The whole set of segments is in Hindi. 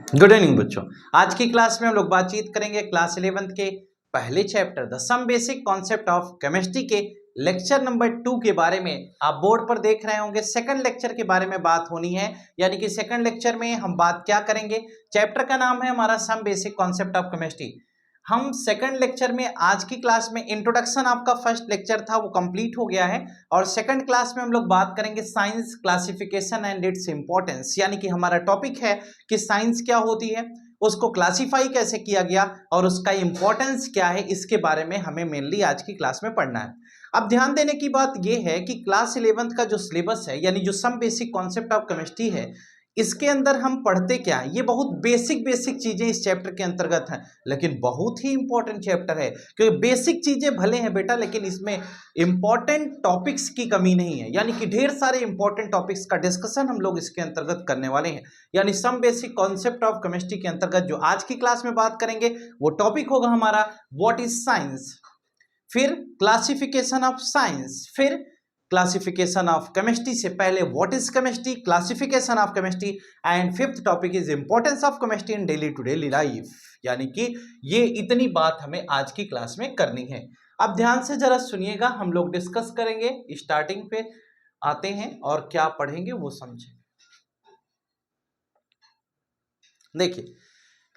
गुड इवनिंग बच्चों। आज की क्लास में हम लोग बातचीत करेंगे क्लास 11th के पहले chapter the some basic concept of chemistry के लेक्चर नंबर 2 के बारे में। आप बोर्ड पर देख रहे होंगे सेकंड लेक्चर के बारे में बात होनी है, यानी कि सेकंड लेक्चर में हम बात क्या करेंगे। चैप्टर का नाम है हमारा some basic concept of chemistry. हम सेकंड लेक्चर में आज की क्लास में इंट्रोडक्शन, आपका फर्स्ट लेक्चर था वो कंप्लीट हो गया है, और सेकंड क्लास में हम लोग बात करेंगे science classification and its importance, यानी कि हमारा टॉपिक है कि साइंस क्या होती है, उसको क्लासिफाई कैसे किया गया और उसका इंपॉर्टेंस क्या है, इसके बारे में हमें मेनली आज की क्लास में पढ़ना है। अब ध्यान देने की बात यह है कि क्लास 11th का जो सिलेबस है, यानी जो some basic concept of chemistry है, इसके अंदर हम पढ़ते क्या है, ये बहुत बेसिक बेसिक चीजें इस चैप्टर के अंतर्गत हैं, लेकिन बहुत ही इंपॉर्टेंट चैप्टर है, क्योंकि बेसिक चीजें भले हैं बेटा, लेकिन इसमें इंपॉर्टेंट टॉपिक्स की कमी नहीं है, यानी कि ढेर सारे इंपॉर्टेंट टॉपिक्स का डिस्कशन हम लोग इसके अंतर्गत करने वाले हैं। यानी some basic concept of chemistry के अंतर्गत जो आज की क्लास में बात करेंगे वो टॉपिक होगा हमारा व्हाट इज साइंस, फिर क्लासिफिकेशन ऑफ साइंस, फिर क्लासिफिकेशन ऑफ केमिस्ट्री से पहले what is chemistry, classification of chemistry, and fifth topic is importance of chemistry in daily to daily life. यानी कि ये इतनी बात हमें आज की क्लास में करनी है। अब ध्यान से जरा सुनिएगा, हम लोग डिस्कस करेंगे, स्टार्टिंग पे आते हैं और क्या पढ़ेंगे वो समझें। देखिए,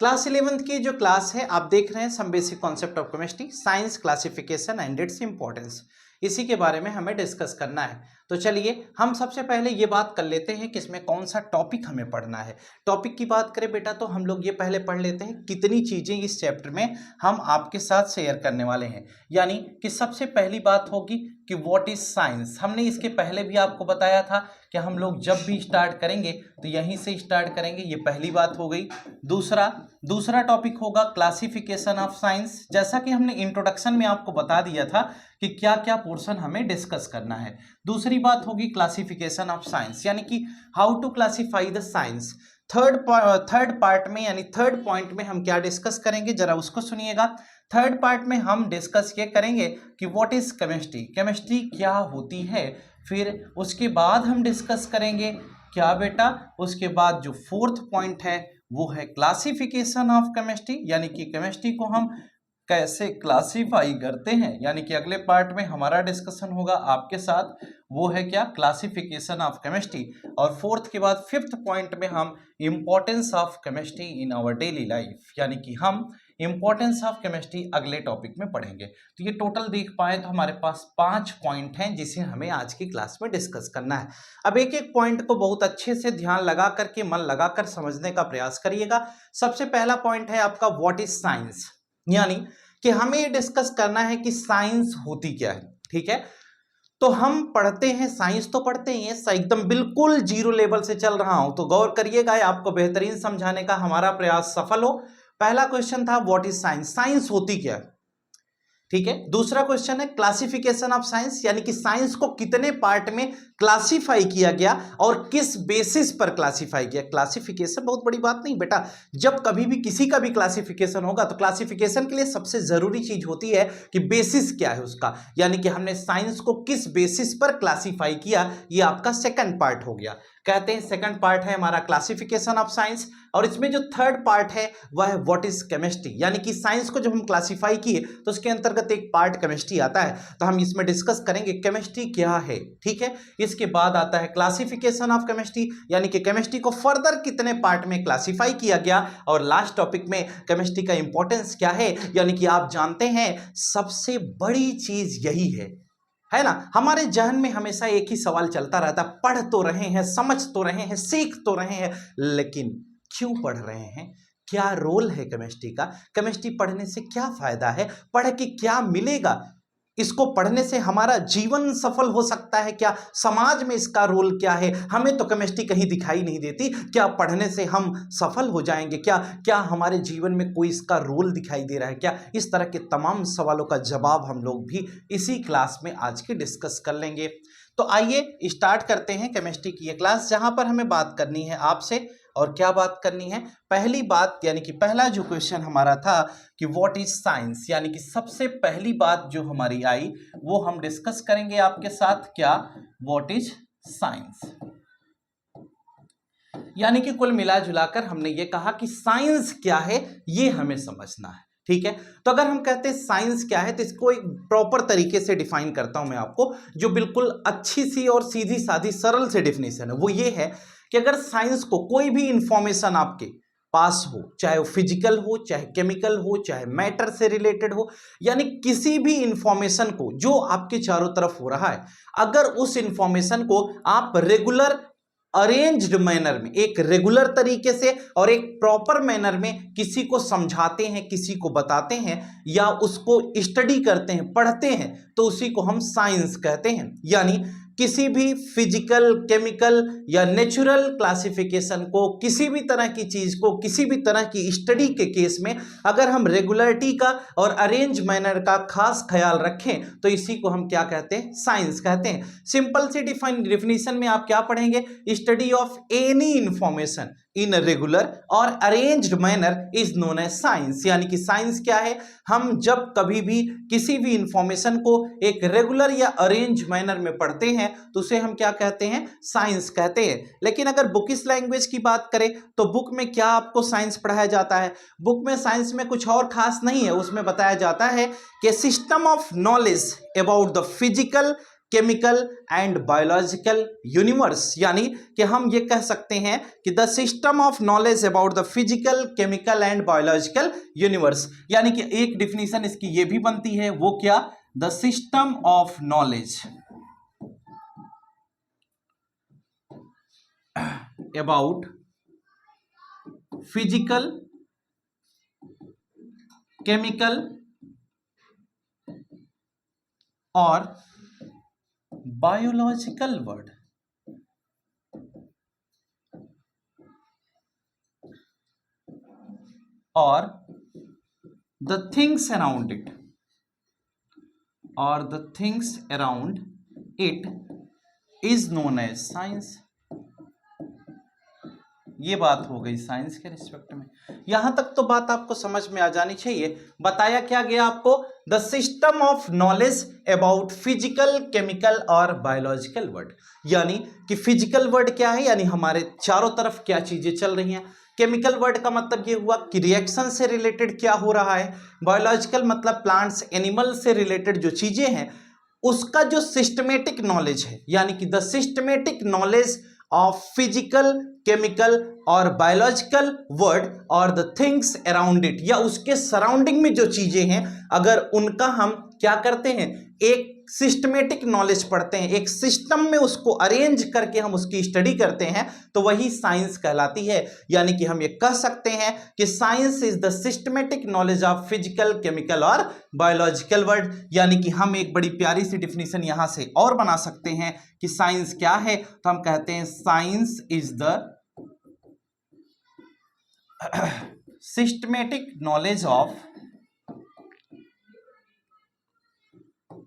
क्लास 11th की जो क्लास है आप देख रहे हैं some basic concept of chemistry, science classification and its importance, इसी के बारे में हमें डिस्कस करना है। तो चलिए हम सबसे पहले ये बात कर लेते हैं कि इसमें कौन सा टॉपिक हमें पढ़ना है। टॉपिक की बात करें बेटा तो हम लोग ये पहले पढ़ लेते हैं कितनी चीजें इस चैप्टर में हम आपके साथ शेयर करने वाले हैं। यानी कि सबसे पहली बात होगी कि व्हाट इज साइंस। हमने इसके पहले भी आपको बताया था कि हम लोग जब भी स्टार्ट करेंगे तो यहीं से स्टार्ट करेंगे, ये पहली बात हो गई। दूसरा टॉपिक होगा क्लासिफिकेशन ऑफ साइंस। जैसा कि हमने इंट्रोडक्शन में आपको बता दिया था कि क्या क्या पोर्शन हमें डिस्कस करना है। दूसरी बात होगी क्लासिफिकेशन ऑफ साइंस, यानी कि how to classify the science. Third part में यानी थर्ड पॉइंट में हम क्या डिस्कस करेंगे, जरा उसको सुनिएगा। थर्ड पार्ट में हम डिस्कस ये करेंगे कि व्हाट इज केमिस्ट्री, केमिस्ट्री क्या होती है। फिर उसके बाद हम डिस्कस करेंगे क्या बेटा, उसके बाद जो फोर्थ पॉइंट है वो है क्लासिफिकेशन ऑफ केमिस्ट्री, यानी कि केमिस्ट्री को हम कैसे क्लासिफाई करते हैं, यानी कि अगले पार्ट में हमारा डिस्कशन होगा आपके साथ, वो है क्या, क्लासिफिकेशन ऑफ केमिस्ट्री। और फोर्थ के बाद फिफ्थ पॉइंट में हम importance of chemistry in our daily life, यानी कि हम इंपॉर्टेंस ऑफ केमिस्ट्री अगले टॉपिक में पढ़ेंगे। तो ये टोटल देख पाए तो हमारे पास 5 पॉइंट हैं जिसे हमें आज की क्लास में डिस्कस करना है। अब एक एक पॉइंट को बहुत अच्छे से ध्यान लगा करके, मन लगा कर समझने का प्रयास करिएगा। सबसे पहला पॉइंट है आपका व्हाट इज साइंस, यानी कि हमें ये डिस्कस करना है कि साइंस होती क्या है। ठीक है, तो हम पढ़ते हैं, साइंस तो पढ़ते ही हैं, एकदम बिल्कुल जीरो लेवल से चल रहा हूं, तो गौर करिएगा, आपको बेहतरीन समझाने का हमारा प्रयास सफल हो। पहला क्वेश्चन था व्हाट इज साइंस, साइंस होती क्या है। ठीक है, दूसरा क्वेश्चन है क्लासिफिकेशन ऑफ साइंस, यानी कि साइंस को कितने पार्ट में क्लासिफाई किया गया और किस बेसिस पर क्लासिफाई किया। क्लासिफिकेशन बहुत बड़ी बात नहीं बेटा, जब कभी भी किसी का भी क्लासिफिकेशन होगा तो क्लासिफिकेशन के लिए सबसे जरूरी चीज होती है कि बेसिस क्या है उसका, यानी कि हमने साइंस को किस बेसिस पर क्लासिफाई किया, ये आपका सेकंड पार्ट हो गया। कहते हैं सेकंड पार्ट है हमारा क्लासिफिकेशन ऑफ साइंस, और इसमें जो थर्ड पार्ट है वह है व्हाट इज केमिस्ट्री, यानी कि साइंस को जब हम क्लासिफाई किए तो उसके अंतर्गत एक पार्ट केमिस्ट्री आता है, तो हम इसमें डिस्कस करेंगे केमिस्ट्री क्या है। ठीक है, इसके बाद आता है क्लासिफिकेशन ऑफ केमिस्ट्री, यानी कि केमिस्ट्री को फर्दर कितने पार्ट में क्लासिफाई किया गया, और लास्ट टॉपिक में केमिस्ट्री का इंपॉर्टेंस क्या है, यानी कि आप जानते हैं सबसे बड़ी चीज यही है ना। हमारे जहन में हमेशा एक ही सवाल चलता रहता, पढ़ तो रहे हैं, समझ तो रहे हैं, सीख तो रहे हैं, लेकिन क्यों पढ़ रहे हैं, क्या रोल है केमिस्ट्री का, केमिस्ट्री पढ़ने से क्या फायदा है, पढ़ के क्या मिलेगा, इसको पढ़ने से हमारा जीवन सफल हो सकता है क्या, समाज में इसका रोल क्या है, हमें तो केमिस्ट्री कहीं दिखाई नहीं देती, क्या पढ़ने से हम सफल हो जाएंगे, क्या क्या हमारे जीवन में कोई इसका रोल दिखाई दे रहा है क्या। इस तरह के तमाम सवालों का जवाब हम लोग भी इसी क्लास में आज की डिस्कस कर लेंगे। तो आइए स्टार्ट करते हैं केमिस्ट्री की ये क्लास, जहां पर हमें बात करनी है आपसे, और क्या बात करनी है, पहली बात, यानी कि पहला जो क्वेश्चन हमारा था कि व्हाट इज साइंस, यानी कि सबसे पहली बात जो हमारी आई वो हम डिस्कस करेंगे आपके साथ, क्या, व्हाट इज साइंस। यानी कि कुल मिला जुलाकर हमने ये कहा कि साइंस क्या है ये हमें समझना है, ठीक है। तो अगर हम कहते हैं साइंस क्या है तो इसको एक प्रॉपर तरीके से डिफाइन करता हूं मैं आपको, जो बिल्कुल अच्छी सी और सीधी सादी सरल से डिफिनेशन है। वो ये है कि अगर साइंस को कोई भी इंफॉर्मेशन आपके पास हो, चाहे वो फिजिकल हो, चाहे केमिकल हो, चाहे मैटर से रिलेटेड हो, यानी किसी भी इंफॉर्मेशन को जो आपके चारों तरफ हो रहा है, अगर उस इंफॉर्मेशन को आप रेगुलर अरेंज्ड मैनर में, एक रेगुलर तरीके से और एक प्रॉपर मैनर में किसी को समझाते हैं, किसी को बताते हैं या उसको स्टडी करते हैं, पढ़ते हैं, तो उसी को हम साइंस कहते हैं। यानी किसी भी फिजिकल, केमिकल या नेचुरल क्लासिफिकेशन को, किसी भी तरह की चीज को, किसी भी तरह की स्टडी के केस में अगर हम रेगुलरिटी का और अरेंज मैनर का खास ख्याल रखें तो इसी को हम क्या कहते हैं, साइंस कहते हैं। सिंपल सी डिफिनेशन में आप क्या पढ़ेंगे, study of any information in regular और arranged manner is known as science. यानी कि साइंस क्या है, हम जब कभी भी किसी भी इंफॉर्मेशन को एक रेगुलर या अरेंज मैनर में पढ़ते हैं तो उसे हम क्या कहते हैं, साइंस कहते हैं। लेकिन अगर बुकिश लैंग्वेज की बात करें तो बुक में क्या आपको साइंस पढ़ाया जाता है, बुक में साइंस में कुछ और खास नहीं है। उसमें बताया जाता है कि system of knowledge about the physical, chemical and biological universe. यानी कि हम ये कह सकते हैं कि the system of knowledge about the physical, chemical and biological universe. यानी कि एक डिफिनीशन इसकी ये भी बनती है, वो क्या, the system of knowledge about physical, chemical और बायोलॉजिकल वर्ड और द थिंग्स अराउंड इट, और the things around it is known as science. ये बात हो गई साइंस के रिस्पेक्ट में। यहां तक तो बात आपको समझ में आ जानी चाहिए। बताया क्या गया आपको, the system of knowledge about physical, chemical और बायोलॉजिकल वर्ड। यानी कि फिजिकल वर्ड क्या है, यानी हमारे चारों तरफ क्या चीजें चल रही हैं। केमिकल वर्ड का मतलब ये हुआ कि रिएक्शन से रिलेटेड क्या हो रहा है। बायोलॉजिकल मतलब प्लांट्स, एनिमल से रिलेटेड जो चीजें हैं उसका जो सिस्टमेटिक नॉलेज है, यानी कि the systematic knowledge of physical, chemical और बायोलॉजिकल वर्ड और द थिंग्स अराउंड इट, या उसके सराउंडिंग में जो चीजें हैं अगर उनका हम क्या करते हैं, एक सिस्टमेटिक नॉलेज पढ़ते हैं, एक सिस्टम में उसको अरेंज करके हम उसकी स्टडी करते हैं, तो वही साइंस कहलाती है। यानी कि हम ये कह सकते हैं कि science is the systematic knowledge of physical, chemical और बायोलॉजिकल वर्ड। यानी कि हम एक बड़ी प्यारी सी डिफिनीशन यहां से और बना सकते हैं कि साइंस क्या है, तो हम कहते हैं science is the systematic knowledge of,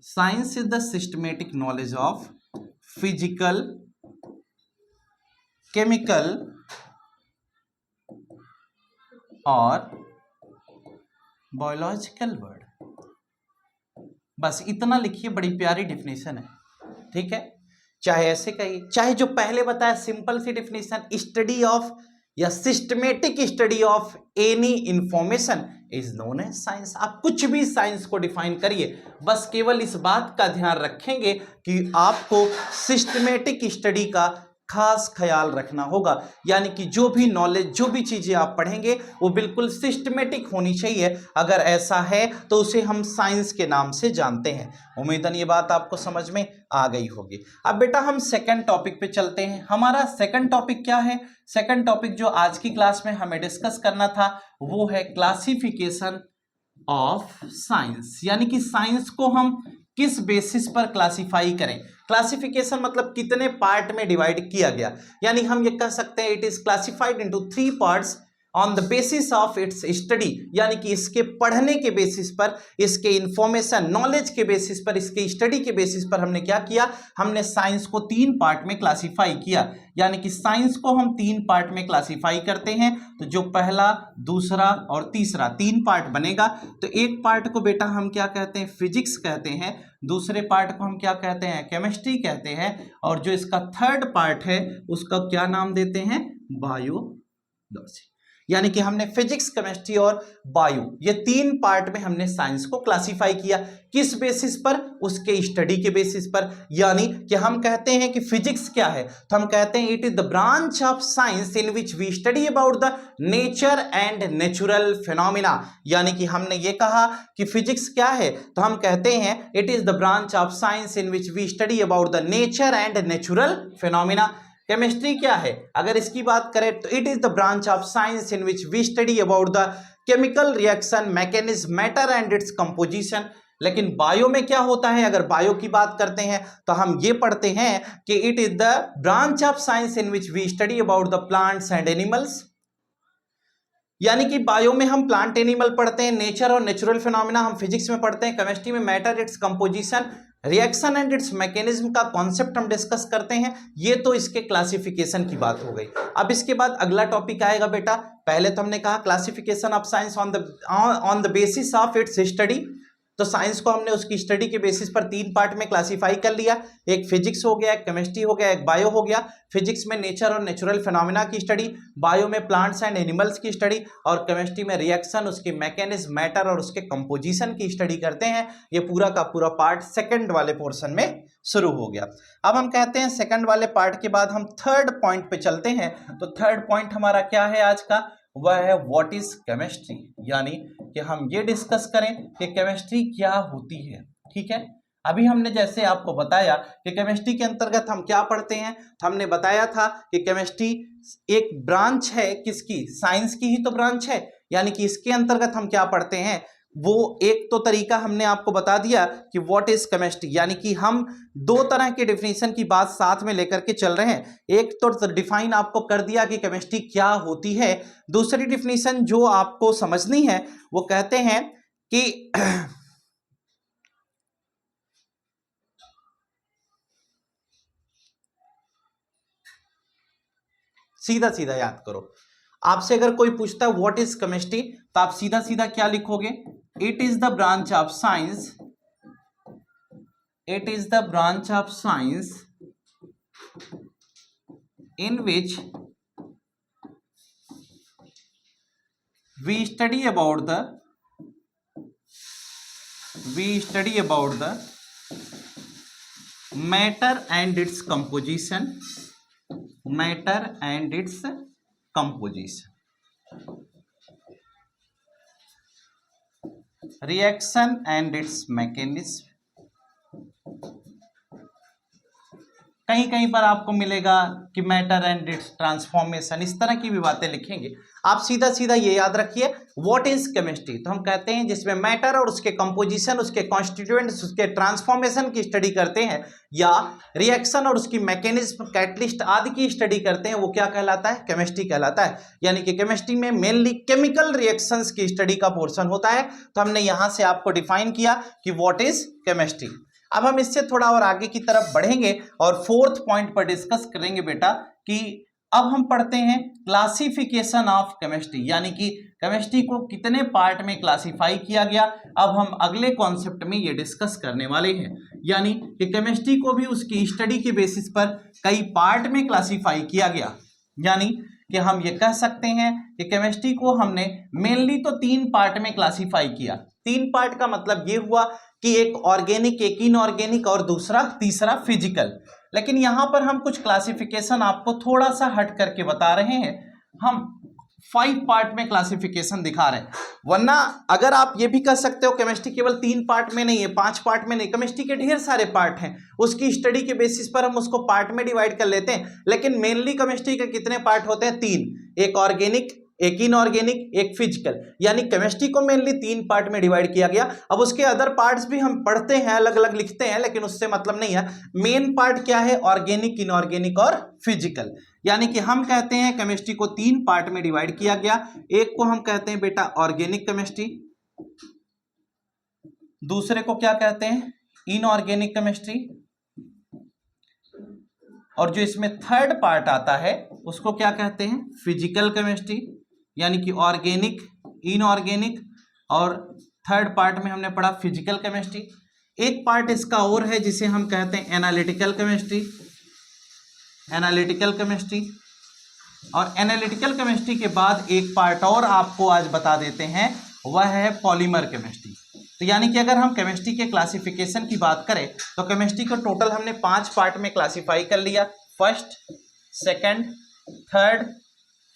science is the systematic knowledge of physical, chemical और बायोलॉजिकल वर्ड। बस इतना लिखिए, बड़ी प्यारी डिफिनेशन है, ठीक है। चाहे ऐसे कहिए, चाहे जो पहले बताया सिंपल सी डिफिनेशन, स्टडी ऑफ या systematic study of any information is known as science. आप कुछ भी साइंस को डिफाइन करिए, बस केवल इस बात का ध्यान रखेंगे कि आपको सिस्टमेटिक स्टडी का खास ख्याल रखना होगा। यानी कि जो भी नॉलेज, जो भी चीजें आप पढ़ेंगे वो बिल्कुल सिस्टमेटिक होनी चाहिए। अगर ऐसा है तो उसे हम साइंस के नाम से जानते हैं। उम्मीदन ये बात आपको समझ में आ गई होगी। अब बेटा हम सेकंड टॉपिक पे चलते हैं। हमारा सेकंड टॉपिक क्या है, सेकंड टॉपिक जो आज की क्लास में हमें डिस्कस करना था वो है क्लासिफिकेशन ऑफ साइंस। यानी कि साइंस को हम किस बेसिस पर क्लासिफाई करें। क्लासिफिकेशन मतलब कितने पार्ट में डिवाइड किया गया। यानी हम ये कह सकते हैं it is classified into 3 parts on the basis of its study. यानी कि इसके पढ़ने के बेसिस पर, इसके इंफॉर्मेशन, नॉलेज के बेसिस पर, इसके स्टडी के बेसिस पर हमने क्या किया, हमने साइंस को 3 पार्ट में क्लासिफाई किया। यानी कि साइंस को हम 3 पार्ट में क्लासिफाई करते हैं। तो जो पहला, दूसरा और तीसरा 3 पार्ट बनेगा। तो एक पार्ट को बेटा हम क्या कहते हैं, फिजिक्स कहते हैं। दूसरे पार्ट को हम क्या कहते हैं, केमिस्ट्री कहते हैं। और जो इसका थर्ड पार्ट है उसका क्या नाम देते हैं, बायोलॉजी। यानी कि हमने फिजिक्स, केमिस्ट्री और बायो ये तीन पार्ट में हमने साइंस को क्लासिफाई किया। किस बेसिस पर? उसके स्टडी के बेसिस पर। यानी कि हम कहते हैं कि फिजिक्स क्या है, तो हम कहते हैं it is the branch of science in which we study about the nature and natural phenomena. यानी कि हमने ये कहा कि फिजिक्स क्या है, तो हम कहते हैं it is the branch of science in which we study about the nature and natural phenomena. Chemistry क्या है, अगर इसकी बात करें तो it is the branch of science in which we study about the chemical reaction mechanism matter and its composition. लेकिन बायो में क्या होता है, अगर बायो की बात करते हैं तो हम ये पढ़ते हैं कि it is the branch of science in which we study about the plants and animals. यानी कि बायो में हम प्लांट एनिमल पढ़ते हैं, नेचर और नेचुरल फिनोमिना हम फिजिक्स में पढ़ते हैं, केमिस्ट्री में matter, it's composition, reaction and its mechanism का कॉन्सेप्ट हम डिस्कस करते हैं। ये तो इसके क्लासिफिकेशन की बात हो गई। अब इसके बाद अगला टॉपिक आएगा बेटा, पहले तो हमने कहा classification of science on the basis of its study. तो साइंस को हमने उसकी स्टडी के बेसिस पर तीन पार्ट में क्लासिफाई कर लिया, एक फिजिक्स हो गया, एक केमिस्ट्री हो गया, एक बायो हो गया। फिजिक्स में नेचर और नेचुरल फिनोमिना की स्टडी, बायो में प्लांट्स एंड एनिमल्स की स्टडी, और केमिस्ट्री में रिएक्शन, उसके मैकेनिज्म, मैटर और उसके कंपोजिशन की स्टडी करते हैं। ये पूरा का पूरा पार्ट सेकंड वाले पोर्शन में शुरू हो गया। अब हम कहते हैं सेकंड वाले पार्ट के बाद हम थर्ड पॉइंट पे चलते हैं। तो थर्ड पॉइंट हमारा क्या है आज का, वह है व्हाट इज केमिस्ट्री। यानी कि हम ये डिस्कस करें कि केमिस्ट्री क्या होती है। ठीक है, अभी हमने जैसे आपको बताया कि केमिस्ट्री के अंतर्गत हम क्या पढ़ते हैं, तो हमने बताया था कि केमिस्ट्री एक ब्रांच है, किसकी? साइंस की ही तो ब्रांच है। यानी कि इसके अंतर्गत हम क्या पढ़ते हैं, वो एक तो तरीका हमने आपको बता दिया कि व्हाट इज केमिस्ट्री। यानी कि हम दो तरह के डिफिनीशन की बात साथ में लेकर के चल रहे हैं। एक तो डिफाइन आपको कर दिया कि केमिस्ट्री क्या होती है, दूसरी डिफिनीशन जो आपको समझनी है वो कहते हैं कि सीधा सीधा याद करो, आपसे अगर कोई पूछता है व्हाट इज केमिस्ट्री, तो आप सीधा सीधा क्या लिखोगे? It is the branch of science, it is the branch of science in which we study about the matter and its composition, matter and its composition, reaction and its mechanism. कहीं कहीं पर आपको मिलेगा कि मैटर एंड इट्स ट्रांसफॉर्मेशन, इस तरह की भी बातें लिखेंगे। आप सीधा सीधा ये याद रखिए व्हाट इज केमिस्ट्री, तो हम कहते हैं जिसमें मैटर और उसके कंपोजिशन, उसके कॉन्स्टिट्यूएंट्स, उसके ट्रांसफॉर्मेशन की स्टडी करते हैं, या रिएक्शन और उसकी मैकेनिज्म, कैटलिस्ट आदि की स्टडी करते हैं, वो क्या कहलाता है? केमिस्ट्री कहलाता है। यानी कि केमिस्ट्री में मेनली केमिकल रिएक्शंस की स्टडी का पोर्शन होता है। तो हमने यहां से आपको डिफाइन किया कि व्हाट इज केमिस्ट्री। अब हम इससे थोड़ा और आगे की तरफ बढ़ेंगे और फोर्थ पॉइंट पर डिस्कस करेंगे बेटा कि अब हम पढ़ते हैं क्लासिफिकेशन ऑफ केमिस्ट्री। यानी कि केमिस्ट्री को कितने पार्ट में क्लासिफाई किया गया, अब हम अगले कॉन्सेप्ट में ये डिस्कस करने वाले हैं। यानी कि केमिस्ट्री को भी उसकी स्टडी के बेसिस पर कई पार्ट में क्लासिफाई किया गया। यानी कि हम ये कह सकते हैं कि केमिस्ट्री को हमने मेनली तो तीन पार्ट में क्लासिफाई किया। तीन पार्ट का मतलब ये हुआ कि एक ऑर्गेनिक, एक इनऑर्गेनिक और दूसरा तीसरा फिजिकल। लेकिन यहां पर हम कुछ क्लासिफिकेशन आपको थोड़ा सा हट करके बता रहे हैं, हम 5 पार्ट में क्लासिफिकेशन दिखा रहे हैं। वरना अगर आप ये भी कह सकते हो केमिस्ट्री केवल 3 पार्ट में नहीं है, 5 पार्ट में नहीं, केमिस्ट्री के ढेर सारे पार्ट हैं, उसकी स्टडी के बेसिस पर हम उसको पार्ट में डिवाइड कर लेते हैं। लेकिन मेनली केमिस्ट्री के कितने पार्ट होते हैं? 3, एक ऑर्गेनिक, एक इनऑर्गेनिक, एक फिजिकल। यानी केमिस्ट्री को मेनली 3 पार्ट में डिवाइड किया गया। अब उसके अदर पार्ट्स भी हम पढ़ते हैं, अलग अलग लिखते हैं, लेकिन उससे मतलब नहीं है। मेन पार्ट क्या है? ऑर्गेनिक, इनऑर्गेनिक और फिजिकल। यानी कि हम कहते हैं केमिस्ट्री को 3 पार्ट में डिवाइड किया गया। एक को हम कहते हैं बेटा ऑर्गेनिक केमिस्ट्री, दूसरे को क्या कहते हैं? इनऑर्गेनिक केमिस्ट्री, और जो इसमें थर्ड पार्ट आता है उसको क्या कहते हैं? Physical chemistry. यानी कि ऑर्गेनिक, इनऑर्गेनिक, और थर्ड पार्ट में हमने पढ़ा फिजिकल केमिस्ट्री। एक पार्ट इसका और है जिसे हम कहते हैं एनालिटिकल केमिस्ट्री, एनालिटिकल केमिस्ट्री। और एनालिटिकल केमिस्ट्री के बाद एक पार्ट और आपको आज बता देते हैं, वह है पॉलीमर केमिस्ट्री। तो यानी कि अगर हम केमिस्ट्री के क्लासिफिकेशन की बात करें तो केमिस्ट्री को टोटल हमने 5 पार्ट में क्लासिफाई कर लिया, फर्स्ट, सेकंड, थर्ड,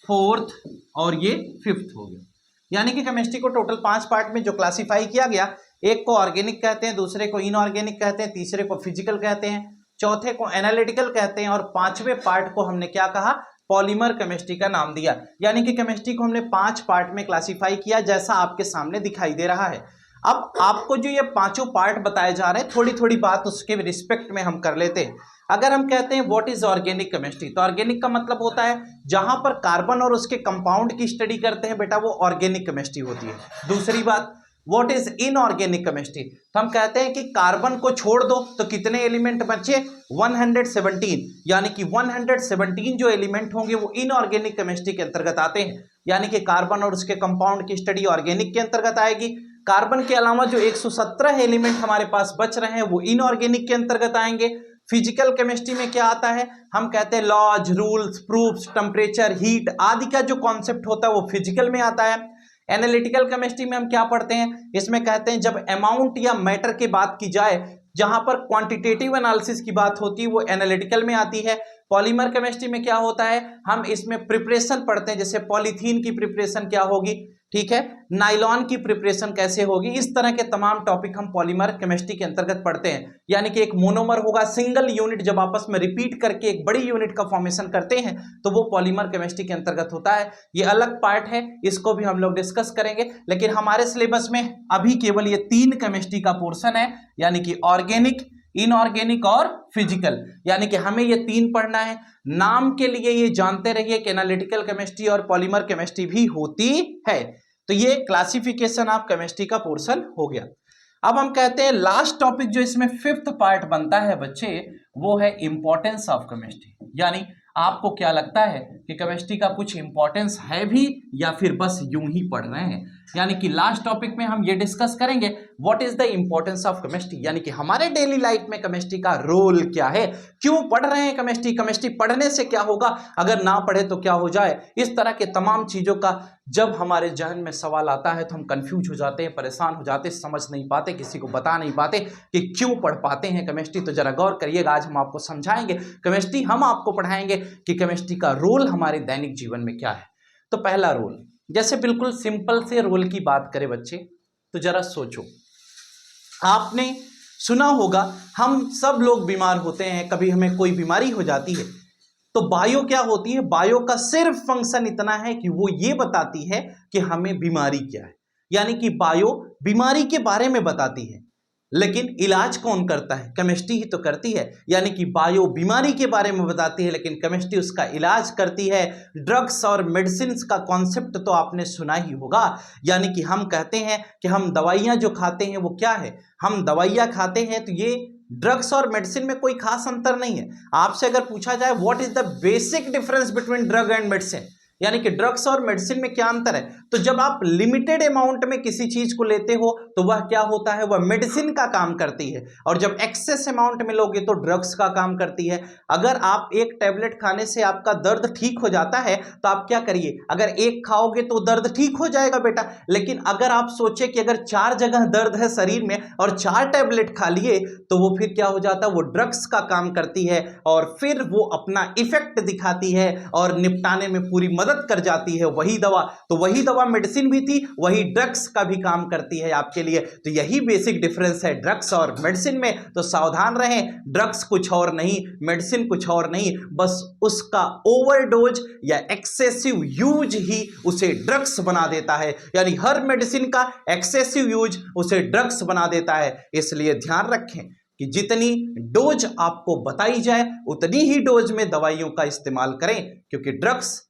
फोर्थ और ये फिफ्थ हो गया। यानी कि केमिस्ट्री को टोटल 5 पार्ट में जो क्लासिफाई किया गया, एक को ऑर्गेनिक कहते हैं, दूसरे को इनऑर्गेनिक कहते हैं, तीसरे को फिजिकल कहते हैं, चौथे को एनालिटिकल कहते हैं और 5वें पार्ट को हमने क्या कहा, पॉलीमर केमिस्ट्री का नाम दिया। यानी कि केमिस्ट्री को हमने 5 पार्ट में क्लासिफाई किया, जैसा आपके सामने दिखाई दे रहा है। अब आपको जो ये 5 पार्ट बताए जा रहे हैं, थोड़ी थोड़ी बात उसके रिस्पेक्ट में हम कर लेते हैं। अगर हम कहते हैं व्हाट इज ऑर्गेनिक केमिस्ट्री, तो ऑर्गेनिक का मतलब होता है जहां पर कार्बन और उसके कंपाउंड की स्टडी करते हैं बेटा, वो ऑर्गेनिक केमिस्ट्री होती है। दूसरी बात, व्हाट इज इनऑर्गेनिक केमिस्ट्री, तो हम कहते हैं कि कार्बन को छोड़ दो तो कितने एलिमेंट बचे, 117, यानी कि 117 जो एलिमेंट होंगे वो इनऑर्गेनिक केमिस्ट्री के अंतर्गत आते हैं। यानी कि कार्बन और उसके कंपाउंड की स्टडी ऑर्गेनिक के अंतर्गत आएगी। कार्बन के अलावा जो 117 एलिमेंट हमारे पास बच रहे हैं वो इनऑर्गेनिक के अंतर्गत आएंगे। फिजिकल केमिस्ट्री में क्या आता है, हम कहते हैं laws, rules, proofs, temperature, heat आदि का जो कॉन्सेप्ट होता है वो फिजिकल में आता है। एनालिटिकल केमिस्ट्री में हम क्या पढ़ते हैं, इसमें कहते हैं जब अमाउंट या मैटर की बात की जाए, जहां पर क्वांटिटेटिव एनालिसिस की बात होती है, वो एनालिटिकल में आती है। पॉलीमर केमिस्ट्री में क्या होता है, हम इसमें प्रिपरेशन पढ़ते हैं, जैसे पॉलीथीन की प्रिपरेशन क्या होगी, ठीक है, नाइलॉन की प्रिपरेशन कैसे होगी, इस तरह के तमाम टॉपिक हम पॉलीमर केमिस्ट्री के अंतर्गत पढ़ते हैं। यानी कि एक मोनोमर होगा, सिंगल यूनिट जब आपस में रिपीट करके एक बड़ी यूनिट का फॉर्मेशन करते हैं तो वो पॉलीमर केमिस्ट्री के अंतर्गत होता है। ये अलग पार्ट है, इसको भी हम लोग डिस्कस करेंगे, लेकिन हमारे सिलेबस में अभी केवल ये 3 केमिस्ट्री का पोर्शन है, यानी कि ऑर्गेनिक, इनऑर्गेनिक और फिजिकल। यानी कि हमें ये 3 पढ़ना है। नाम के लिए ये जानते रहिए कि एनालिटिकल केमिस्ट्री और पॉलीमर केमिस्ट्री भी होती है। तो ये क्लासिफिकेशन ऑफ केमिस्ट्री का पोर्शन हो गया। अब हम कहते हैं लास्ट टॉपिक जो इसमें 5th पार्ट बनता है बच्चे, वो है इंपॉर्टेंस ऑफ केमिस्ट्री। यानी आपको क्या लगता है कि केमिस्ट्री का कुछ इंपॉर्टेंस है भी या फिर बस यूं ही पढ़ रहे हैं। यानी कि लास्ट टॉपिक में हम ये डिस्कस करेंगे what is the importance of chemistry, यानी कि हमारे डेली लाइफ में केमिस्ट्री का रोल क्या है, क्यों पढ़ रहे हैं केमिस्ट्री, केमिस्ट्री पढ़ने से क्या होगा, अगर ना पढ़े तो क्या हो जाए। इस तरह के तमाम चीजों का जब हमारे जहन में सवाल आता है तो हम कंफ्यूज हो जाते हैं, परेशान हो जाते हैं, समझ नहीं पाते, किसी को बता नहीं पाते कि क्यों पढ़ पाते हैं केमिस्ट्री। तो जरा गौर करिएगा, आज हम आपको समझाएंगे केमिस्ट्री, हम आपको पढ़ाएंगे कि केमिस्ट्री का रोल हमारे दैनिक जीवन में क्या है। तो पहला रोल, जैसे बिल्कुल सिंपल से रोल की बात करें बच्चे, तो जरा सोचो, आपने सुना होगा हम सब लोग बीमार होते हैं, कभी हमें कोई बीमारी हो जाती है तो बायो क्या होती है, बायो का सिर्फ फंक्शन इतना है कि वो ये बताती है कि हमें बीमारी क्या है। यानी कि बायो बीमारी के बारे में बताती है, लेकिन इलाज कौन करता है, केमिस्ट्री ही तो करती है। यानी कि बायो बीमारी के बारे में बताती है लेकिन केमिस्ट्री उसका इलाज करती है। ड्रग्स और मेडिसिन का कॉन्सेप्ट तो आपने सुना ही होगा। यानी कि हम कहते हैं कि हम दवाइयां जो खाते हैं वो क्या है, हम दवाइयां खाते हैं, तो ये ड्रग्स और मेडिसिन में कोई खास अंतर नहीं है। आपसे अगर पूछा जाए what is the basic difference between drug and medicine, यानी कि ड्रग्स और मेडिसिन में क्या अंतर है, तो जब आप लिमिटेड अमाउंट में किसी चीज को लेते हो तो वह क्या होता है, वह मेडिसिन का काम करती है, और जब एक्सेस अमाउंट में लोगे तो ड्रग्स का काम करती है। अगर आप एक टैबलेट खाने से आपका दर्द ठीक हो जाता है तो आप क्या करिए, अगर एक खाओगे तो दर्द ठीक हो जाएगा बेटा, लेकिन अगर आप सोचे कि अगर 4 जगह दर्द है शरीर में और 4 टैबलेट खा लिए तो वो फिर क्या हो जाता है, वो ड्रग्स का काम करती है और फिर वो अपना इफेक्ट दिखाती है और निपटाने में पूरी मदद कर जाती है वही दवा। तो वही दवा मेडिसिन भी थी, वही ड्रग्स का भी काम करती है आपके लिए। तो यही बेसिक डिफरेंस है ड्रग्स और मेडिसिन में। तो सावधान रहें, ड्रग्स कुछ और नहीं, मेडिसिन कुछ और नहीं, बस उसका ओवरडोज या एक्सेसिव यूज ही उसे ड्रग्स बना देता है। यानी हर मेडिसिन का एक्सेसिव यूज उसे ड्रग्स बना देता है। इसलिए ध्यान रखें कि जितनी डोज आपको बताई जाए उतनी ही डोज में दवाइयों का इस्तेमाल करें, क्योंकि ड्रग्स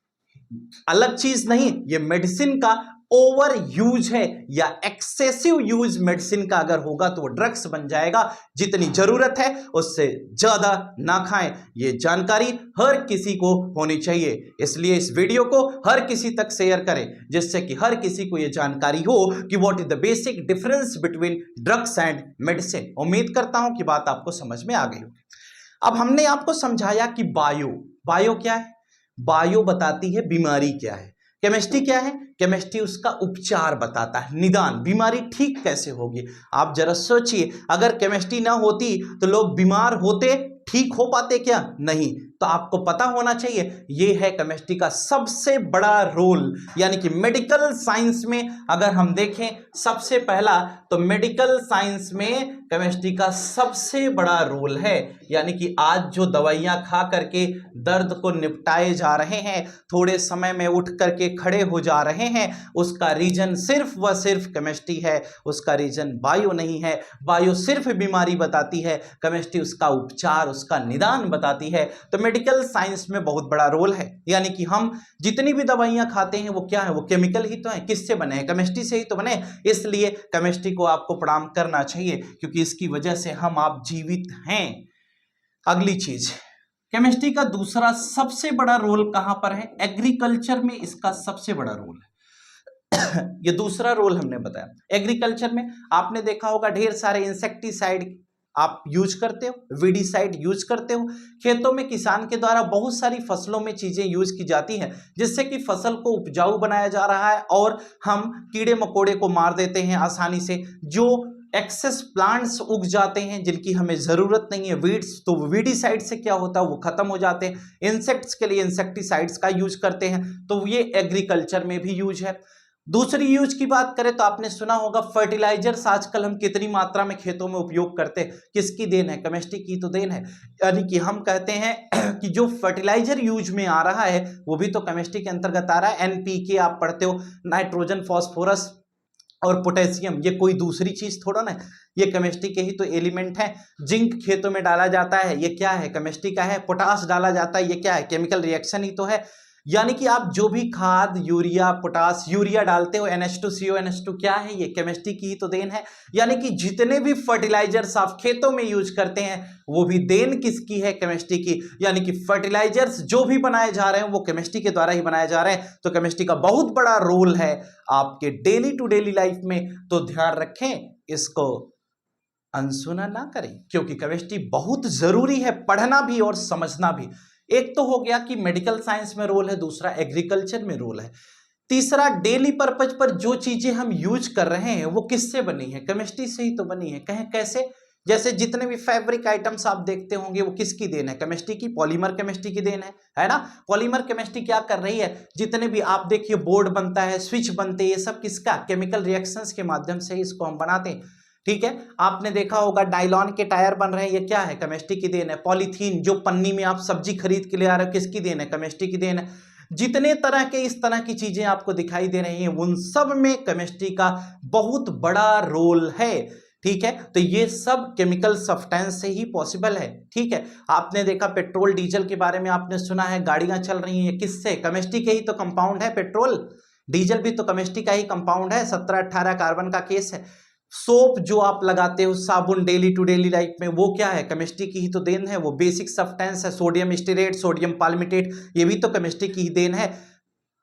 अलग चीज नहीं, ये मेडिसिन का ओवर यूज है या एक्सेसिव यूज मेडिसिन का अगर होगा तो वो ड्रग्स बन जाएगा। जितनी जरूरत है उससे ज्यादा ना खाएं, ये जानकारी हर किसी को होनी चाहिए। इसलिए इस वीडियो को हर किसी तक शेयर करें जिससे कि हर किसी को ये जानकारी हो कि what is the basic difference between drugs and medicine. उम्मीद करता हूं कि बात आपको समझ में आ गई होगी। अब हमने आपको समझाया कि बायो क्या है, बायो बताती है बीमारी क्या है, केमिस्ट्री क्या है, केमिस्ट्री उसका उपचार बताता है, निदान, बीमारी ठीक कैसे होगी। आप जरा सोचिए, अगर केमिस्ट्री ना होती तो लोग बीमार होते, ठीक हो पाते क्या? नहीं। तो आपको पता होना चाहिए ये है केमिस्ट्री का सबसे बड़ा रोल। यानी कि मेडिकल साइंस में अगर हम देखें सबसे पहला, तो मेडिकल साइंस में केमिस्ट्री का सबसे बड़ा रोल है। यानी कि आज जो दवाइयां खा करके दर्द को निपटाए जा रहे हैं, थोड़े समय में उठ करके खड़े हो जा रहे हैं, उसका रीजन सिर्फ व सिर्फ केमिस्ट्री है, उसका रीजन बायो नहीं है। बायो सिर्फ बीमारी बताती है, केमिस्ट्री उसका उपचार, उसका निदान बताती है। तो मेडिकल साइंस में बहुत बड़ा रोल है। यानी कि हम जितनी भी दवाइयां खाते हैं वो क्या है, वो केमिकल ही तो है, किससे बने हैं, केमिस्ट्री से ही तो बने। इसलिए केमिस्ट्री को आपको प्रणाम करना चाहिए, क्योंकि इसकी वजह से हम आप जीवित हैं। अगली चीज, केमिस्ट्री का दूसरा सबसे बड़ा रोल कहां पर है? एग्रीकल्चर में इसका सबसे बड़ा रोल है। ये दूसरा रोल हमने बताया। एग्रीकल्चर में आपने देखा होगा ढेर सारे इंसेक्टिसाइड आप यूज करते हो, वीडीसाइड यूज करते हो। खेतों में किसान के द्वारा बहुत सारी फसलों में चीजें यूज की जाती हैं, जिससे कि फसल को उपजाऊ बनाया जा रहा है और हम कीड़े मकोड़े को मार देते हैं आसानी से। जो एक्सेस प्लांट्स उग जाते हैं जिनकी हमें जरूरत नहीं है, वीड्स, तो वीडीसाइड से क्या होता है, वो खत्म हो जाते हैं। इंसेक्ट्स के लिए इंसेक्टिसाइड्स का यूज करते हैं, तो ये एग्रीकल्चर में भी यूज है। दूसरी यूज की बात करें तो आपने सुना होगा फर्टिलाइजर्स आजकल हम कितनी मात्रा में खेतों में उपयोग करते हैं, किसकी देन है? केमिस्ट्री की तो देन है। यानी कि हम कहते हैं कि जो फर्टिलाइजर यूज में आ रहा है वो भी तो केमिस्ट्री के अंतर्गत आ रहा है। एनपीके आप पढ़ते हो, नाइट्रोजन, फास्फोरस और पोटेशियम, ये कोई दूसरी चीज थोड़ा ना, ये केमिस्ट्री के ही तो एलिमेंट हैं। जिंक खेतों में डाला जाता है, ये क्या है? केमिस्ट्री का है। पोटास डाला जाता है, ये क्या है? केमिकल रिएक्शन ही तो है। यानी कि आप जो भी खाद, यूरिया, पोटास, यूरिया डालते हो, NH2CO, NH2 क्या है? ये केमिस्ट्री की ही तो देन है। यानी कि जितने भी फर्टिलाइजर्स आप खेतों में यूज करते हैं वो भी देन किसकी है? केमिस्ट्री की। यानी कि फर्टिलाइजर्स जो भी बनाए जा रहे हैं वो केमिस्ट्री के द्वारा ही बनाए जा रहे हैं। तो केमिस्ट्री का बहुत बड़ा रोल है आपके डेली टू डेली लाइफ में। तो ध्यान रखें, इसको अनसुना ना करें, क्योंकि केमिस्ट्री बहुत जरूरी है, पढ़ना भी और समझना भी। एक तो हो गया कि मेडिकल साइंस में रोल है, दूसरा एग्रीकल्चर में रोल है, तीसरा डेली पर्पज पर जो चीजें हम यूज कर रहे हैं वो किससे बनी है? केमिस्ट्री से ही तो बनी है। कहें कैसे? जैसे जितने भी फैब्रिक आइटम्स आप देखते होंगे वो किसकी देन है? केमिस्ट्री की, पॉलीमर केमिस्ट्री की देन है ना। पॉलीमर केमिस्ट्री क्या कर रही है? जितने भी आप देखिए बोर्ड बनता है, स्विच बनते हैं, ये सब किसका? केमिकल रिएक्शंस के माध्यम से इसको हम बनाते हैं। ठीक है, आपने देखा होगा नायलॉन के टायर बन रहे हैं, ये क्या है? केमिस्ट्री की देन है। पॉलीथीन, जो पन्नी में आप सब्जी खरीद के ले आ रहे हो, किसकी देन है? केमिस्ट्री की देन है। जितने तरह के इस तरह की चीजें आपको दिखाई दे रही हैं उन सब में केमिस्ट्री का बहुत बड़ा रोल है। ठीक है, तो ये सब केमिकल सब्सटेंस से ही पॉसिबल है। ठीक है, आपने देखा पेट्रोल डीजल के बारे में आपने सुना है, गाड़ियां चल रही हैं, किससे? केमिस्ट्री के ही तो कंपाउंड है। पेट्रोल डीजल भी तो केमिस्ट्री का ही कंपाउंड है, 17-18 कार्बन का केस है। सोप जो आप लगाते हो, साबुन डेली टू डेली लाइफ में, वो क्या है? केमिस्ट्री की ही तो देन है, वो बेसिक सब्सटेंस है। सोडियम स्टीरेट, सोडियम पाल्मिटेट, ये भी तो केमिस्ट्री की ही देन है।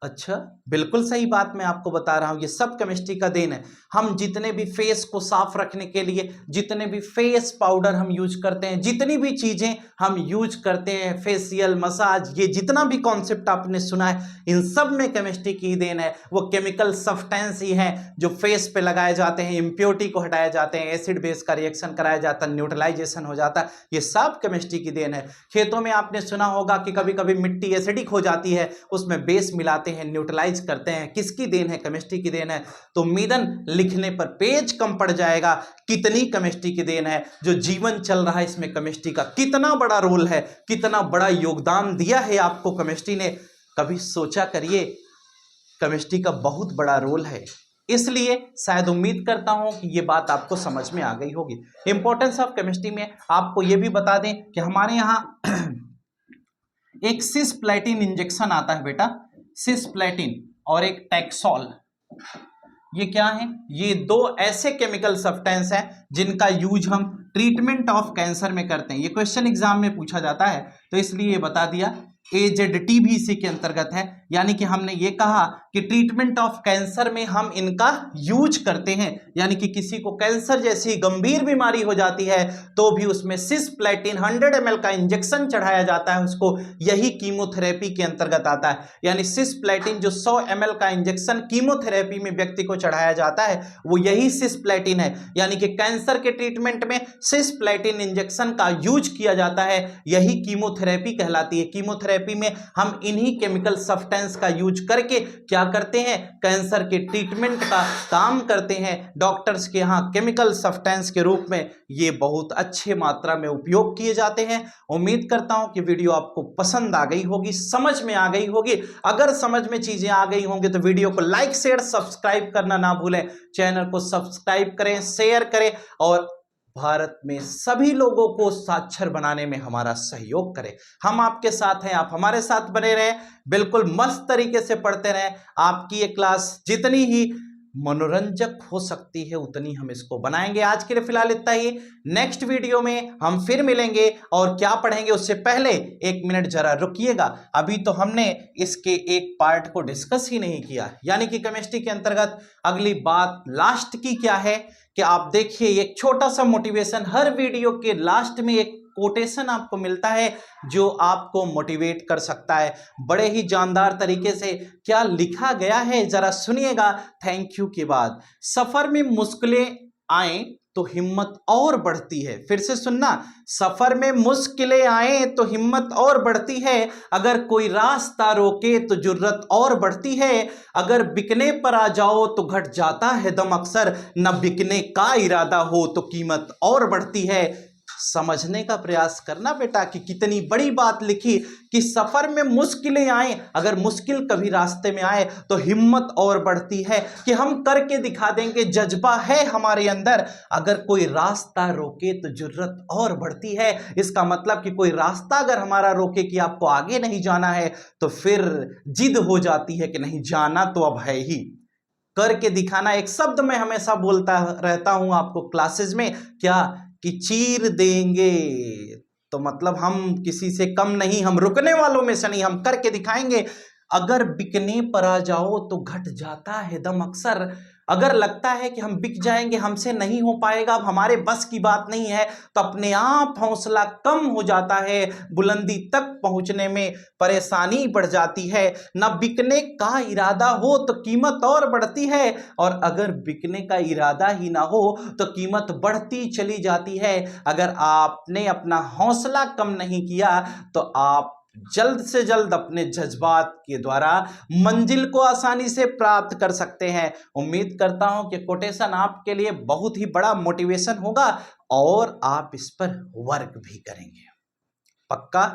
अच्छा, बिल्कुल सही बात मैं आपको बता रहा हूं, ये सब केमिस्ट्री का देन है। हम जितने भी फेस को साफ रखने के लिए जितने भी फेस पाउडर हम यूज करते हैं, जितनी भी चीजें हम यूज करते हैं, फेशियल, मसाज, ये जितना भी कॉन्सेप्ट आपने सुना है, इन सब में केमिस्ट्री की ही देन है। वो केमिकल सब्सटेंस ही है जो फेस पे लगाए जाते हैं, इम्प्योरिटी को हटाए जाते हैं, एसिड बेस का रिएक्शन कराया जाता है, न्यूट्रलाइजेशन हो जाता है, ये सब केमिस्ट्री की देन है। खेतों में आपने सुना होगा कि कभी कभी मिट्टी एसिडिक हो जाती है, उसमें बेस मिलाते हैं, न्यूट्रलाइज करते हैं, किसकी देन है? केमिस्ट्री की देन है। तो उम्मीदन लिखने पर पेज कम पड़ जाएगा, कितनी केमिस्ट्री की देन है। जो जीवन चल रहा है इसमें केमिस्ट्री का कितना बड़ा रोल है, कितना बड़ा योगदान दिया है आपको केमिस्ट्री ने, कभी सोचा करिए। केमिस्ट्री का बहुत बड़ा रोल है, इसलिए शायद उम्मीद करता हूं कि ये बात आपको समझ में आ गई होगी। इंपॉर्टेंस ऑफ केमिस्ट्री में आपको ये भी बता दें कि हमारे यहाँ एक सिस्प्लेटिन इंजेक्शन आता है बेटा, सिस्प्लेटिन, और एक टैक्सोल। ये क्या है? ये दो ऐसे केमिकल सब्सटेंस हैं जिनका यूज हम ट्रीटमेंट ऑफ कैंसर में करते हैं। ये क्वेश्चन एग्जाम में पूछा जाता है, तो इसलिए ये बता दिया। AZT भी इसी के अंतर्गत है। यानी कि हमने ये कहा कि ट्रीटमेंट ऑफ कैंसर में हम इनका यूज करते हैं, यानी कि किसी को कैंसर जैसी गंभीर बीमारी हो जाती है तो भी उसमें सिस्प्लेटिन 100 ml का इंजेक्शन चढ़ाया जाता है, उसको यही कीमोथेरेपी के अंतर्गत आता है। यानी सिस्प्लेटिन जो 100 ml का इंजेक्शन कीमोथेरेपी में व्यक्ति को चढ़ाया जाता है वो यही सिस्प्लेटिन है, यानी कि कैंसर के ट्रीटमेंट में सिस्प्लेटिन इंजेक्शन का यूज किया जाता है, यही कीमोथेरेपी कहलाती है। कीमोथेरेपी में हम इन्हीं केमिकल सब्सटेंस का यूज करके क्या करते हैं, कैंसर के ट्रीटमेंट का काम करते हैं। डॉक्टर्स के यहाँ केमिकल सब्सटेंस के रूप में ये बहुत अच्छे मात्रा में उपयोग किए जाते हैं। उम्मीद करता हूं कि वीडियो आपको पसंद आ गई होगी, समझ में आ गई होगी। अगर समझ में चीजें आ गई होंगी तो वीडियो को लाइक शेयर सब्सक्राइब करना ना भूलें, चैनल को सब्सक्राइब करें, शेयर करें और भारत में सभी लोगों को साक्षर बनाने में हमारा सहयोग करें। हम आपके साथ हैं, आप हमारे साथ बने रहें, बिल्कुल मस्त तरीके से पढ़ते रहें। आपकी ये क्लास जितनी ही मनोरंजक हो सकती है उतनी हम इसको बनाएंगे। आज के लिए फिलहाल इतना ही, नेक्स्ट वीडियो में हम फिर मिलेंगे और क्या पढ़ेंगे उससे पहले 1 मिनट जरा रुकिएगा। अभी तो हमने इसके एक पार्ट को डिस्कस ही नहीं किया, यानी कि केमिस्ट्री के अंतर्गत अगली बात लास्ट की क्या है कि आप देखिए एक छोटा सा मोटिवेशन, हर वीडियो के लास्ट में एक कोटेशन आपको मिलता है जो आपको मोटिवेट कर सकता है। बड़े ही जानदार तरीके से क्या लिखा गया है जरा सुनिएगा थैंक यू के बाद। सफर में मुश्किलें आए तो हिम्मत और बढ़ती है। फिर से सुनना, सफर में मुश्किलें आए तो हिम्मत और बढ़ती है, अगर कोई रास्ता रोके तो जुर्रत और बढ़ती है, अगर बिकने पर आ जाओ तो घट जाता है दम अक्सर, न बिकने का इरादा हो तो कीमत और बढ़ती है। समझने का प्रयास करना बेटा कि कितनी बड़ी बात लिखी कि सफर में मुश्किलें आए, अगर मुश्किल कभी रास्ते में आए तो हिम्मत और बढ़ती है कि हम करके दिखा देंगे, जज्बा है हमारे अंदर, अगर कोई रास्ता रोके तो जुर्रत और बढ़ती है। इसका मतलब कि कोई रास्ता अगर हमारा रोके कि आपको आगे नहीं जाना है तो फिर जिद हो जाती है कि नहीं जाना तो अब है ही, करके दिखाना। एक शब्द मैं हमेशा बोलता रहता हूं आपको क्लासेस में, क्या कि चीर देंगे, तो मतलब हम किसी से कम नहीं, हम रुकने वालों में से नहीं, हम करके दिखाएंगे। अगर बिकने पर आ जाओ तो घट जाता है दम अक्सर, अगर लगता है कि हम बिक जाएंगे, हमसे नहीं हो पाएगा, अब हमारे बस की बात नहीं है, तो अपने आप हौसला कम हो जाता है, बुलंदी तक पहुंचने में परेशानी बढ़ जाती है। न बिकने का इरादा हो तो कीमत और बढ़ती है, और अगर बिकने का इरादा ही ना हो तो कीमत बढ़ती चली जाती है। अगर आपने अपना हौसला कम नहीं किया तो आप जल्द से जल्द अपने जज्बात के द्वारा मंजिल को आसानी से प्राप्त कर सकते हैं। उम्मीद करता हूं कि कोटेशन आपके लिए बहुत ही बड़ा मोटिवेशन होगा और आप इस पर वर्क भी करेंगे, पक्का,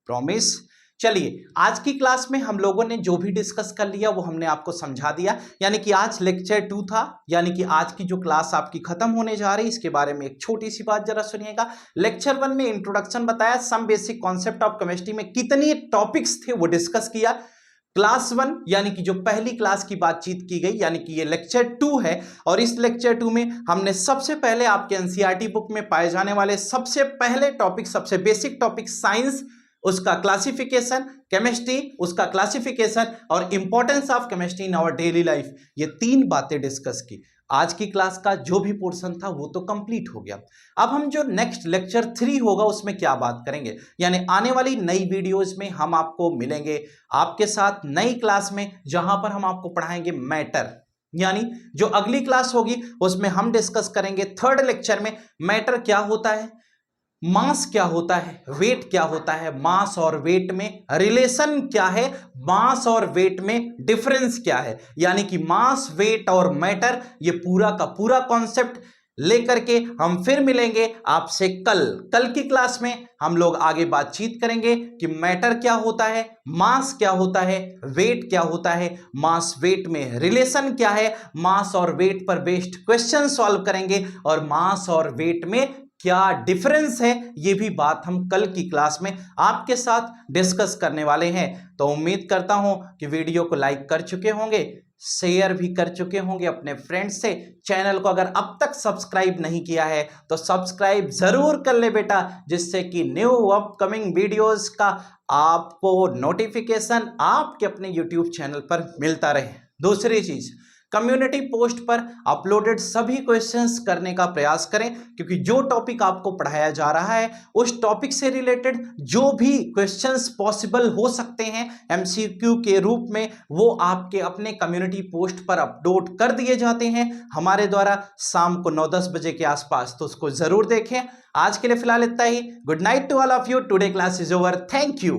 प्रॉमिस। चलिए आज की क्लास में हम लोगों ने जो भी डिस्कस कर लिया वो हमने आपको समझा दिया, यानी कि आज लेक्चर 2 था, यानी कि आज की जो क्लास आपकी खत्म होने जा रही है इसके बारे में एक छोटी सी बात जरा सुनिएगा। लेक्चर 1 में इंट्रोडक्शन बताया, some basic concept of chemistry में कितने टॉपिक्स थे वो डिस्कस किया। क्लास 1 यानी कि जो पहली क्लास की बातचीत की गई, यानी कि ये लेक्चर 2 है, और इस लेक्चर 2 में हमने सबसे पहले आपके एनसीईआरटी बुक में पाए जाने वाले सबसे पहले टॉपिक, सबसे बेसिक टॉपिक साइंस, उसका क्लासिफिकेशन, केमिस्ट्री उसका क्लासिफिकेशन और importance of chemistry in our daily life, ये 3 बातें डिस्कस की। आज की क्लास का जो भी पोर्शन था वो तो कंप्लीट हो गया। अब हम जो नेक्स्ट लेक्चर 3 होगा उसमें क्या बात करेंगे, यानी आने वाली नई वीडियोस में हम आपको मिलेंगे आपके साथ नई क्लास में, जहां पर हम आपको पढ़ाएंगे मैटर, यानी जो अगली क्लास होगी उसमें हम डिस्कस करेंगे 3rd लेक्चर में मैटर क्या होता है, मास क्या होता है, वेट क्या होता है, मास और वेट में रिलेशन क्या है, मास और वेट में डिफरेंस क्या है, यानी कि मास, वेट और मैटर, ये पूरा का पूरा कॉन्सेप्ट लेकर के हम फिर मिलेंगे आपसे कल की क्लास में। हम लोग आगे बातचीत करेंगे कि मैटर क्या होता है, मास क्या होता है, वेट क्या होता है, मास वेट में रिलेशन क्या है, मास और वेट पर बेस्ड क्वेश्चन सॉल्व करेंगे, और मास और वेट में क्या डिफरेंस है ये भी बात हम कल की क्लास में आपके साथ डिस्कस करने वाले हैं। तो उम्मीद करता हूं कि वीडियो को लाइक कर चुके होंगे, शेयर भी कर चुके होंगे अपने फ्रेंड्स से। चैनल को अगर अब तक सब्सक्राइब नहीं किया है तो सब्सक्राइब जरूर कर ले बेटा, जिससे कि न्यू अपकमिंग वीडियोस का आपको नोटिफिकेशन आपके अपने यूट्यूब चैनल पर मिलता रहे। दूसरी चीज, कम्युनिटी पोस्ट पर अपलोडेड सभी क्वेश्चंस करने का प्रयास करें, क्योंकि जो टॉपिक आपको पढ़ाया जा रहा है उस टॉपिक से रिलेटेड जो भी क्वेश्चंस पॉसिबल हो सकते हैं एमसीक्यू के रूप में, वो आपके अपने कम्युनिटी पोस्ट पर अपलोड कर दिए जाते हैं हमारे द्वारा शाम को 9-10 बजे के आसपास, तो उसको जरूर देखें। आज के लिए फिलहाल इतना ही। Good night to all of you. Today class is over. Thank you.